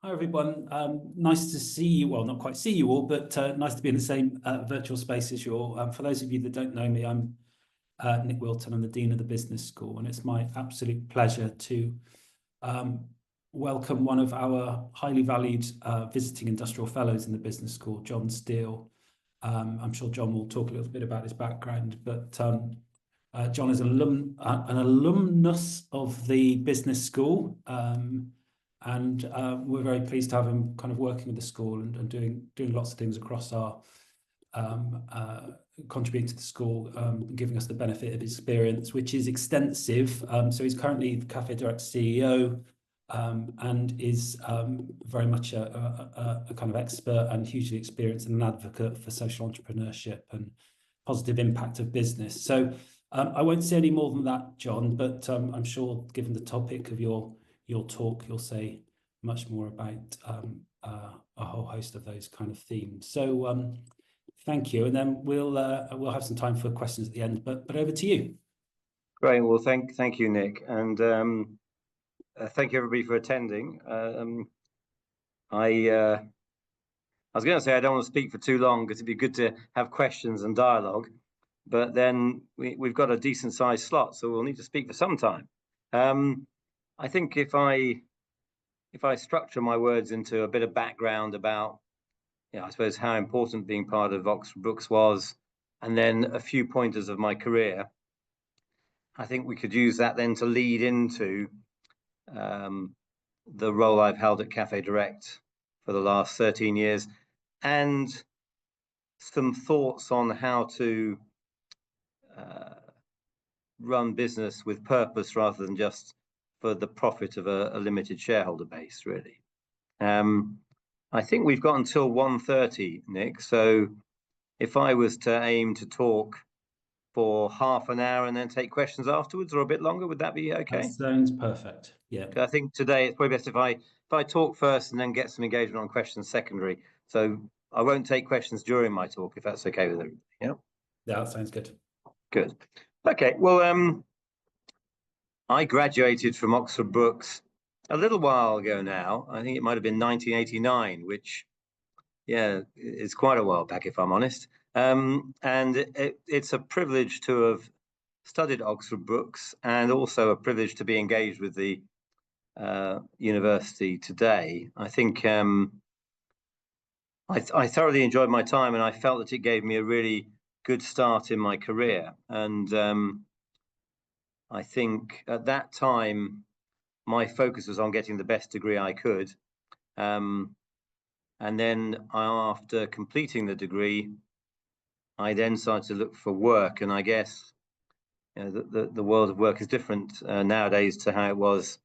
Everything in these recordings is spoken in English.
Hi, everyone. Nice to see you. Well, not quite see you all, but nice to be in the same virtual space as you all. For those of you that don't know me, I'm Nick Wilton. I'm the Dean of the Business School, and it's my absolute pleasure to welcome one of our highly valued visiting industrial fellows in the Business School, John Steele. I'm sure John will talk a little bit about his background, but John is an alumnus of the Business School. And we're very pleased to have him kind of working with the school and doing lots of things across our contributing to the school, giving us the benefit of his experience, which is extensive. So he's currently the Cafedirect CEO and is very much a kind of expert and hugely experienced and an advocate for social entrepreneurship and positive impact of business. So I won't say any more than that, John, but I'm sure given the topic of your talk, you'll say much more about a whole host of those kind of themes. So thank you, and then we'll have some time for questions at the end. But over to you. Great. Well, thank you, Nick, and thank you everybody for attending. I was going to say I don't want to speak for too long because it'd be good to have questions and dialogue, but then we've got a decent sized slot, so we'll need to speak for some time. I think if I structure my words into a bit of background about, I suppose how important being part of Oxford Brookes was, and then a few pointers of my career, I think we could use that then to lead into the role I've held at Cafédirect for the last 13 years, and some thoughts on how to run business with purpose rather than just for the profit of a limited shareholder base, really. I think we've got until 1:30, Nick. So if I was to aim to talk for half an hour and then take questions afterwards, or a bit longer, would that be okay? That sounds perfect. Yeah. I think today it's probably best if I talk first and then get some engagement on questions secondary. So I won't take questions during my talk, if that's okay with everybody. Yeah. Yeah, that sounds good. Good. Okay. Well, I graduated from Oxford Brookes a little while ago now. I think it might have been 1989, which, yeah, is quite a while back, if I'm honest. And it's a privilege to have studied Oxford Brookes, and also a privilege to be engaged with the university today. I think I thoroughly enjoyed my time, and I felt that it gave me a really good start in my career. And I think at that time, my focus was on getting the best degree I could. And then after completing the degree, I then started to look for work. And I guess the world of work is different nowadays to how it was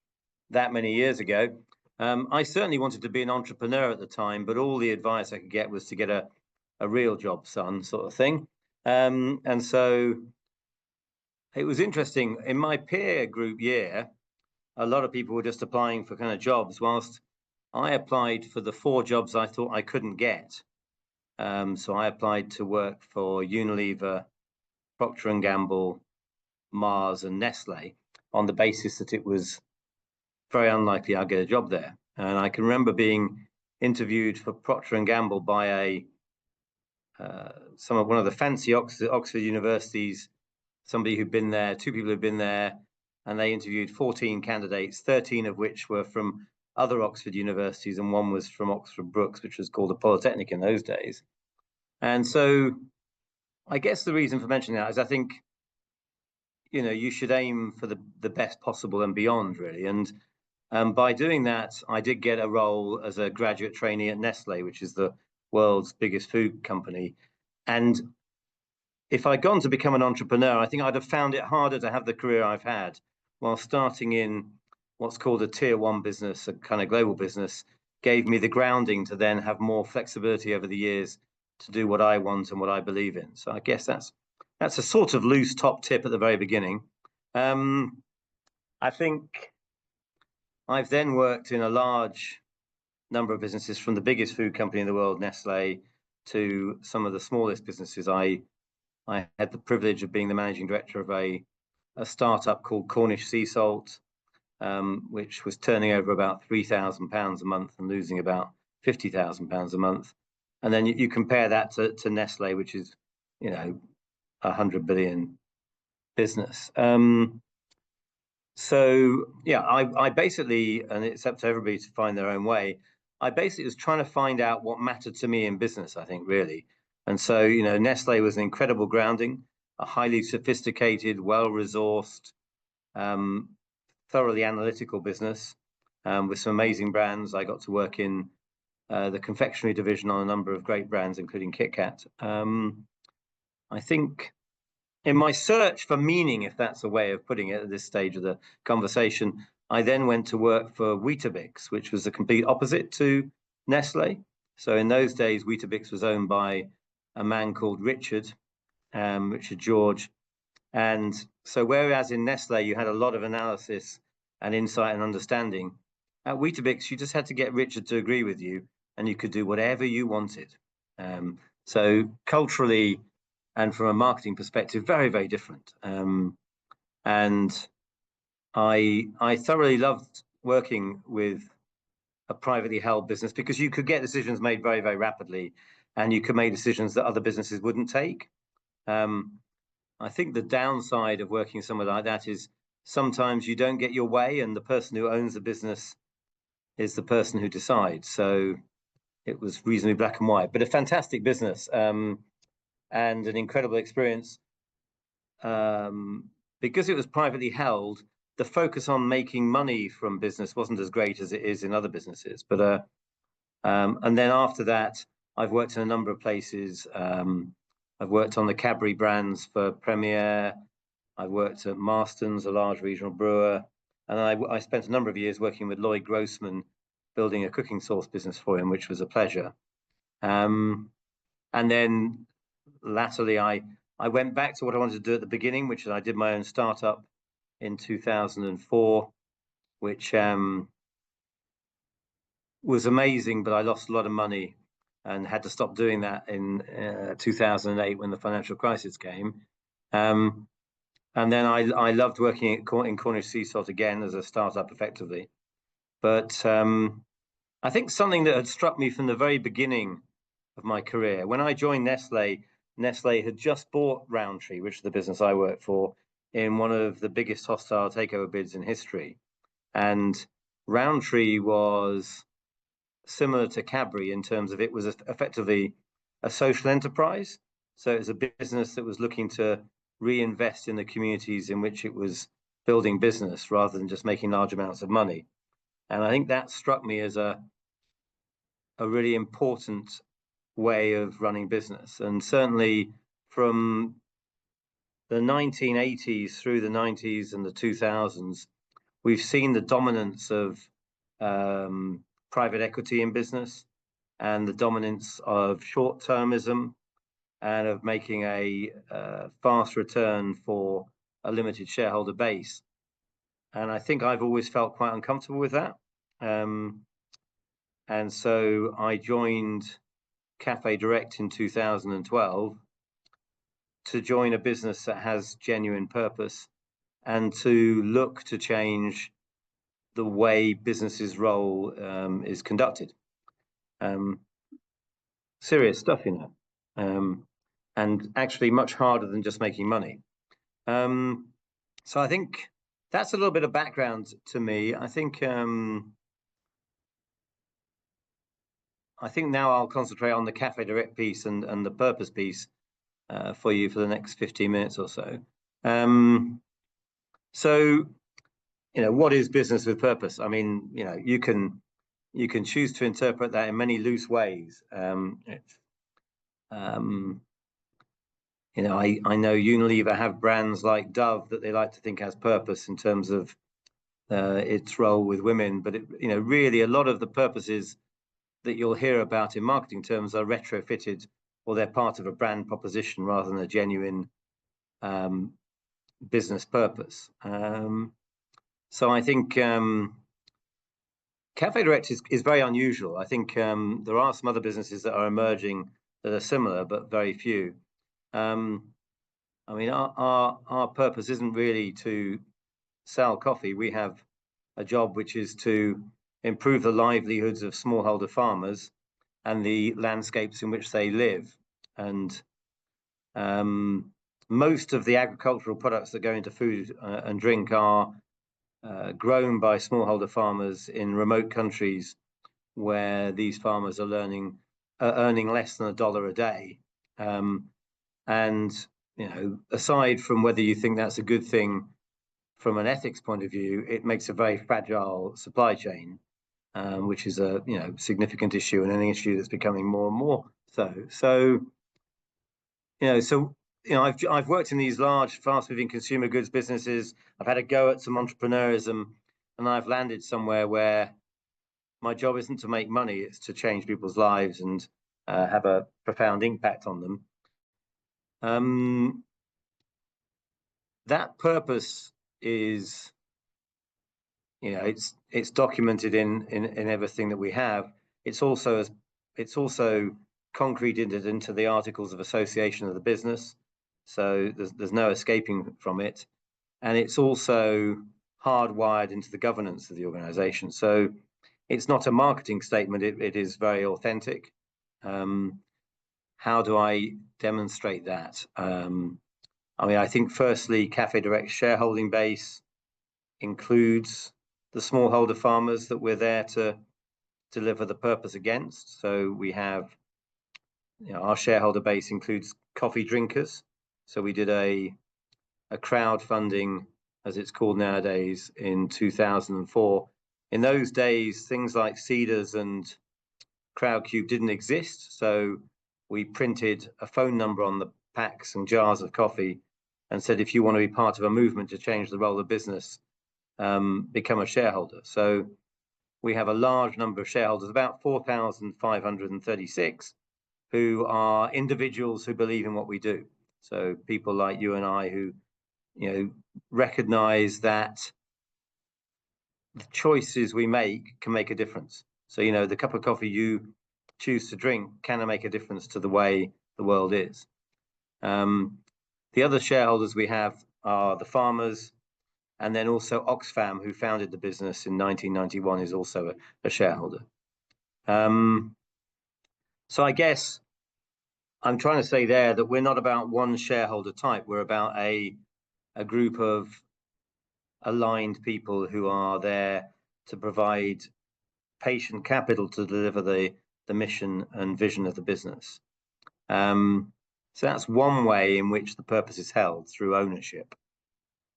that many years ago. I certainly wanted to be an entrepreneur at the time, but all the advice I could get was to get a real job, son, sort of thing. And so it was interesting. In my peer group year, a lot of people were just applying for kind of jobs, whilst I applied for the 4 jobs I thought I couldn't get. So I applied to work for Unilever, Procter & Gamble, Mars and Nestle on the basis that it was very unlikely I'd get a job there. And I can remember being interviewed for Procter & Gamble by one of the fancy Oxford universities, somebody who'd been there, 2 people who'd been there, and they interviewed 14 candidates, 13 of which were from other Oxford universities, and 1 was from Oxford Brookes, which was called a polytechnic in those days. And so I guess the reason for mentioning that is I think, you should aim for the best possible and beyond, really. And by doing that, I did get a role as a graduate trainee at Nestle, which is the world's biggest food company. And if I'd gone to become an entrepreneur, I think I'd have found it harder to have the career I've had, while starting in what's called a tier 1 business, a kind of global business, gave me the grounding to then have more flexibility over the years to do what I want and what I believe in. So I guess that's a sort of loose top tip at the very beginning. I think I've then worked in a large number of businesses, from the biggest food company in the world, Nestle, to some of the smallest businesses. I had the privilege of being the managing director of a startup called Cornish Sea Salt, which was turning over about £3,000 a month and losing about £50,000 a month. And then you compare that to Nestle, which is, you know, 100 billion business. So yeah, I basically, and it's up to everybody to find their own way. I basically was trying to find out what mattered to me in business, I think, really. And so, you know, Nestle was an incredible grounding, a highly sophisticated, well-resourced, thoroughly analytical business with some amazing brands. I got to work in the confectionery division on a number of great brands, including Kit Kat. I think in my search for meaning, if that's a way of putting it at this stage of the conversation, I then went to work for Weetabix, which was the complete opposite to Nestle. So in those days, Weetabix was owned by a man called Richard George. And so whereas in Nestle, you had a lot of analysis and insight and understanding, at Weetabix, you just had to get Richard to agree with you and you could do whatever you wanted. So culturally, and from a marketing perspective, very, very different. And I thoroughly loved working with a privately held business because you could get decisions made very, very rapidly, and you could make decisions that other businesses wouldn't take. I think the downside of working somewhere like that is sometimes you don't get your way, and the person who owns the business is the person who decides. So it was reasonably black and white, but a fantastic business. And an incredible experience. Because it was privately held, the focus on making money from business wasn't as great as it is in other businesses. But and then after that, I've worked in a number of places. I've worked on the Cadbury brands for Premier. I worked at Marston's, a large regional brewer, and I spent a number of years working with Lloyd Grossman, building a cooking sauce business for him, which was a pleasure. And then latterly, I went back to what I wanted to do at the beginning, which is I did my own startup in 2004, which was amazing, but I lost a lot of money and had to stop doing that in 2008 when the financial crisis came. And then I loved working in Cornish Sea Salt again as a startup effectively. But I think something that had struck me from the very beginning of my career, when I joined Nestle had just bought Rowntree, which is the business I work for, in one of the biggest hostile takeover bids in history. And Rowntree was similar to Cadbury in terms of it was effectively a social enterprise. So it was a business that was looking to reinvest in the communities in which it was building business rather than just making large amounts of money. And I think that struck me as a really important way of running business. And certainly from the 1980s through the 90s and the 2000s, we've seen the dominance of private equity in business and the dominance of short-termism and of making a fast return for a limited shareholder base. And I think I've always felt quite uncomfortable with that. And so I joined Cafedirect in 2012 to join a business that has genuine purpose and to look to change the way business's role is conducted. Serious stuff, you know, and actually much harder than just making money. So I think that's a little bit of background to me. I think now I'll concentrate on the Cafedirect piece and the purpose piece for you for the next 15 minutes or so. So, you know, what is business with purpose? I mean, you know, you can choose to interpret that in many loose ways. You know, I know Unilever have brands like Dove that they like to think has purpose in terms of its role with women, but you know, really a lot of the purposes that you'll hear about in marketing terms are retrofitted, or they're part of a brand proposition rather than a genuine business purpose. So I think Cafedirect is very unusual. I think there are some other businesses that are emerging that are similar, but very few. I mean, our purpose isn't really to sell coffee. We have a job which is to improve the livelihoods of smallholder farmers and the landscapes in which they live. And most of the agricultural products that go into food and drink are grown by smallholder farmers in remote countries where these farmers are earning less than $1 a day. And aside from whether you think that's a good thing from an ethics point of view, it makes a very fragile supply chain, which is a significant issue, and an issue that's becoming more and more so. So I've worked in these large, fast-moving consumer goods businesses. I've had a go at some entrepreneurism, and I've landed somewhere where my job isn't to make money; it's to change people's lives and have a profound impact on them. That purpose is, it's documented in everything that we have. It's also concreted into the articles of association of the business, so there's no escaping from it, and it's also hardwired into the governance of the organization. So it's not a marketing statement, it is very authentic. How do I demonstrate that? I think firstly, Cafédirect's shareholding base includes the smallholder farmers that we're there to deliver the purpose against. So we have, our shareholder base includes coffee drinkers. So we did a crowdfunding, as it's called nowadays, in 2004. In those days, things like Seedrs and Crowdcube didn't exist. So we printed a phone number on the packs and jars of coffee and said, if you want to be part of a movement to change the role of business, become a shareholder. So we have a large number of shareholders, about 4,536, who are individuals who believe in what we do. So people like you and I who, recognize that the choices we make can make a difference. So, the cup of coffee you choose to drink can make a difference to the way the world is. The other shareholders we have are the farmers, and then also Oxfam, who founded the business in 1991, is also a shareholder. So I guess I'm trying to say there that we're not about one shareholder type. We're about a group of aligned people who are there to provide patient capital to deliver the mission and vision of the business. So that's one way in which the purpose is held, through ownership.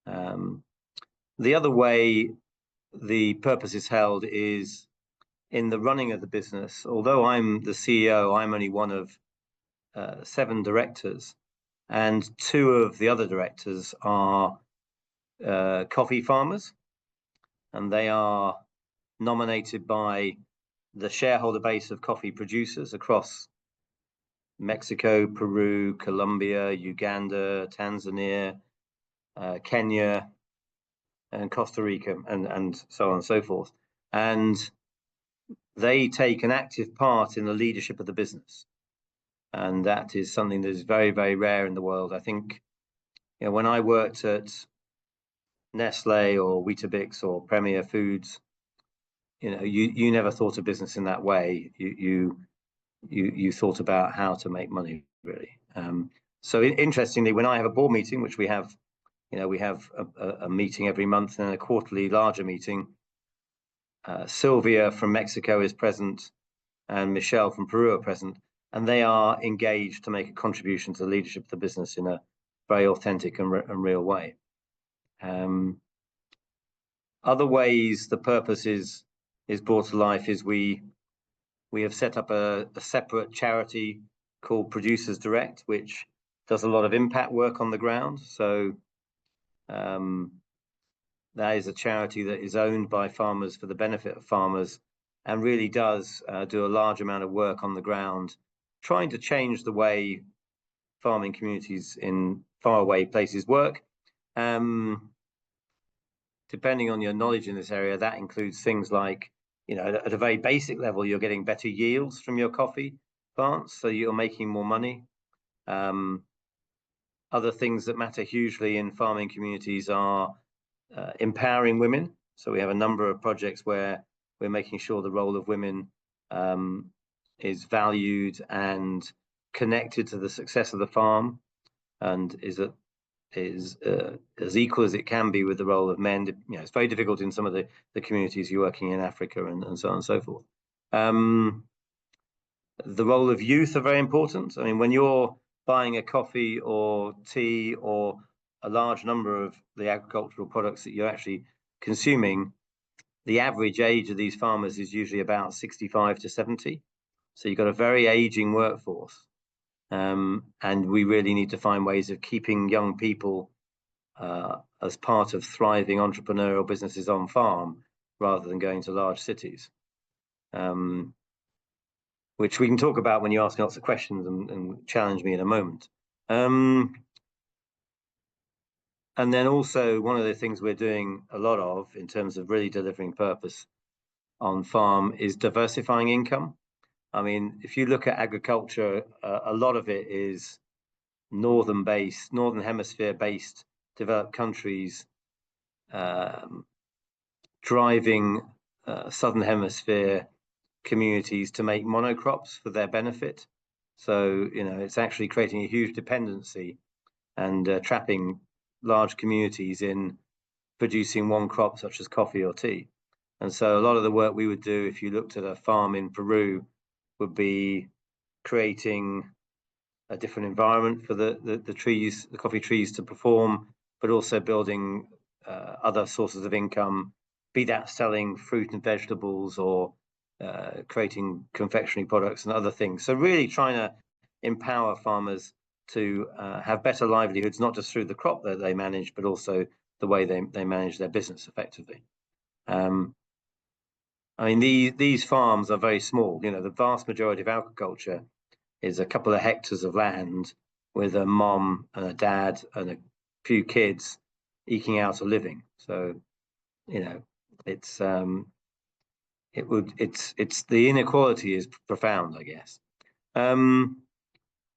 The other way the purpose is held is in the running of the business. Although I'm the CEO, I'm only one of 7 directors, and 2 of the other directors are coffee farmers, and they are nominated by the shareholder base of coffee producers across Mexico, Peru, Colombia, Uganda, Tanzania, Kenya, and Costa Rica, and so on and so forth. And they take an active part in the leadership of the business. And that is something that is very, very rare in the world. I think, when I worked at Nestle or Weetabix or Premier Foods, you never thought of business in that way. You thought about how to make money, really. So interestingly, when I have a board meeting, which we have, we have a meeting every month and a quarterly larger meeting, Sylvia from Mexico is present and Michelle from Peru are present, and they are engaged to make a contribution to the leadership of the business in a very authentic and real way. Other ways the purpose is brought to life is we have set up a separate charity called Producers Direct, which does a lot of impact work on the ground. So that is a charity that is owned by farmers for the benefit of farmers, and really does do a large amount of work on the ground, trying to change the way farming communities in faraway places work. Depending on your knowledge in this area, that includes things like, at a very basic level, you're getting better yields from your coffee plants, so you're making more money. Other things that matter hugely in farming communities are empowering women. So we have a number of projects where we're making sure the role of women is valued and connected to the success of the farm, and is as equal as it can be with the role of men. You know, it's very difficult in some of the communities you're working in Africa and so on and so forth. The role of youth are very important. I mean, when you're buying a coffee or tea or a large number of the agricultural products that you're actually consuming, the average age of these farmers is usually about 65 to 70. So you've got a very aging workforce. And we really need to find ways of keeping young people as part of thriving entrepreneurial businesses on farm rather than going to large cities. Which we can talk about when you ask me lots of questions and challenge me in a moment. And then also one of the things we're doing a lot of in terms of really delivering purpose on farm is diversifying income. I mean, if you look at agriculture, a lot of it is northern hemisphere based developed countries driving southern hemisphere communities to make monocrops for their benefit. So, you know, it's actually creating a huge dependency and trapping large communities in producing one crop such as coffee or tea. And so a lot of the work we would do if you looked at a farm in Peru would be creating a different environment for the trees, the coffee trees to perform, but also building other sources of income, be that selling fruit and vegetables or creating confectionery products and other things. So really trying to empower farmers to have better livelihoods, not just through the crop that they manage, but also the way they manage their business effectively. I mean, these farms are very small. You know, the vast majority of agriculture is a couple of hectares of land with a mom and a dad and a few kids eking out a living. So, you know, it's the inequality is profound, I guess.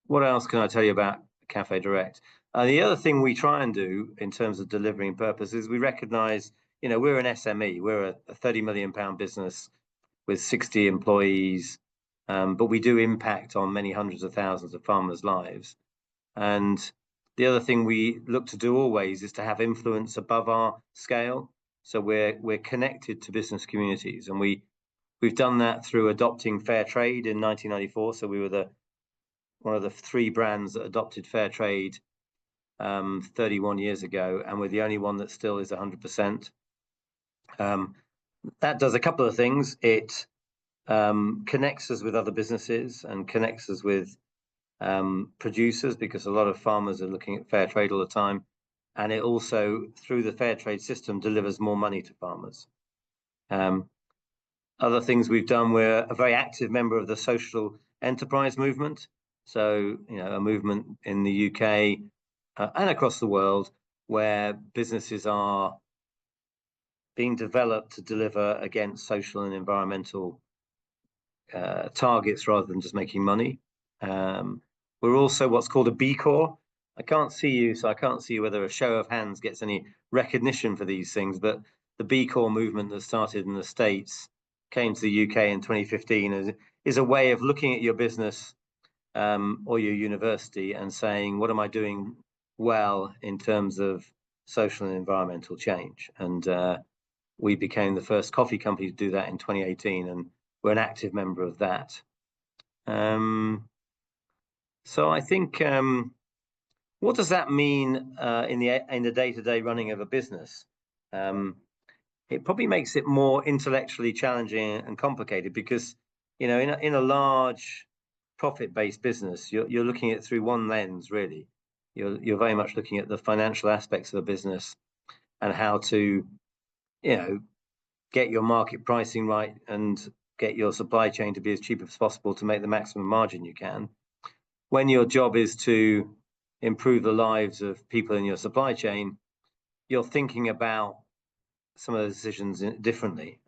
What else can I tell you about Cafedirect? The other thing we try and do in terms of delivering purpose is we recognize, you know, we're an SME, we're a 30 million pound business with 60 employees, but we do impact on many hundreds of thousands of farmers' lives. And the other thing we look to do always is to have influence above our scale. So we're connected to business communities, and we've done that through adopting fair trade in 1994. So we were one of the 3 brands that adopted fair trade 31 years ago, and we're the only one that still is 100%. That does a couple of things. It connects us with other businesses and connects us with producers, because a lot of farmers are looking at fair trade all the time. And it also, through the fair trade system, delivers more money to farmers. Other things we've done, we're a very active member of the social enterprise movement. So, you know, a movement in the UK and across the world where businesses are being developed to deliver against social and environmental targets rather than just making money. We're also what's called a B Corp. I can't see you, so I can't see whether a show of hands gets any recognition for these things, but the B Corp movement that started in the States came to the UK in 2015 is a way of looking at your business or your university and saying, what am I doing well in terms of social and environmental change? And we became the first coffee company to do that in 2018, and we're an active member of that. So I think, what does that mean in the day-to-day running of a business? It probably makes it more intellectually challenging and complicated because, you know, in a large profit-based business, you're looking at it through one lens, really. You're very much looking at the financial aspects of a business and how to, you know, get your market pricing right and get your supply chain to be as cheap as possible to make the maximum margin you can. When your job is to improve the lives of people in your supply chain, you're thinking about some of the decisions differently.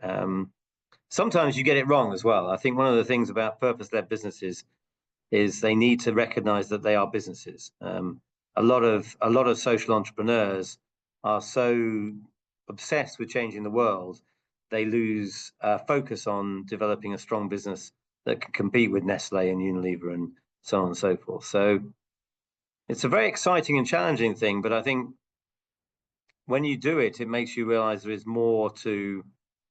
Sometimes you get it wrong as well. I think one of the things about purpose-led businesses is they need to recognize that they are businesses. A lot of social entrepreneurs are so obsessed with changing the world, they lose focus on developing a strong business that can compete with Nestle and Unilever and so on and so forth. So it's a very exciting and challenging thing, but I think when you do it, it makes you realize there is more to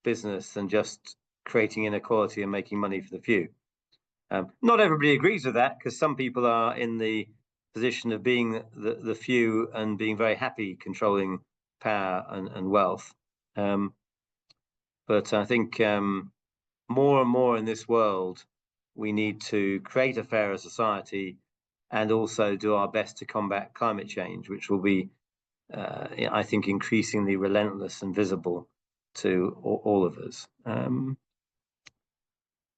business than just creating inequality and making money for the few. Not everybody agrees with that, because some people are in the position of being the few and being very happy controlling power and wealth. But I think more and more in this world, we need to create a fairer society and also do our best to combat climate change, which will be, I think, increasingly relentless and visible to all of us.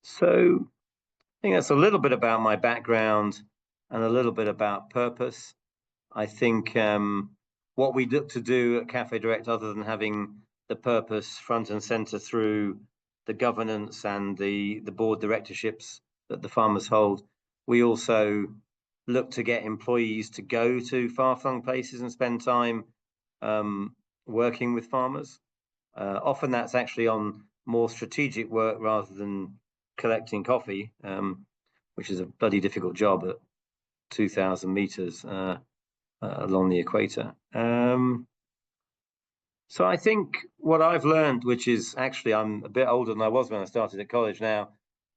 So I think that's a little bit about my background and a little bit about purpose. I think what we look to do at Cafédirect, other than having the purpose front and center through the governance and the board directorships that the farmers hold, we also look to get employees to go to far-flung places and spend time working with farmers. Often that's actually on more strategic work rather than collecting coffee, which is a bloody difficult job at 2,000 meters along the equator. So I think what I've learned, which is actually, I'm a bit older than I was when I started at college now,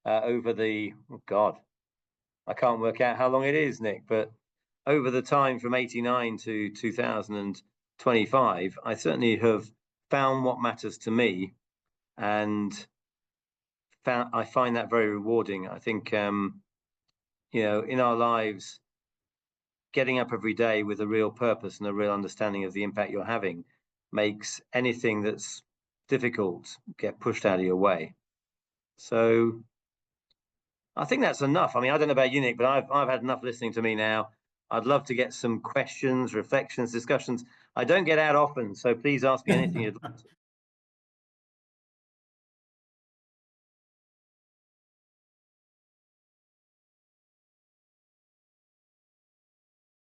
over the, oh God, I can't work out how long it is, Nick, but over the time from 89 to 2025, I certainly have found what matters to me, and I find that very rewarding. I think, in our lives, getting up every day with a real purpose and a real understanding of the impact you're having makes anything that's difficult get pushed out of your way. So I think that's enough. I mean, I don't know about you, Nick, but I've had enough listening to me now. I'd love to get some questions, reflections, discussions. I don't get out often, so please ask me anything you'd like.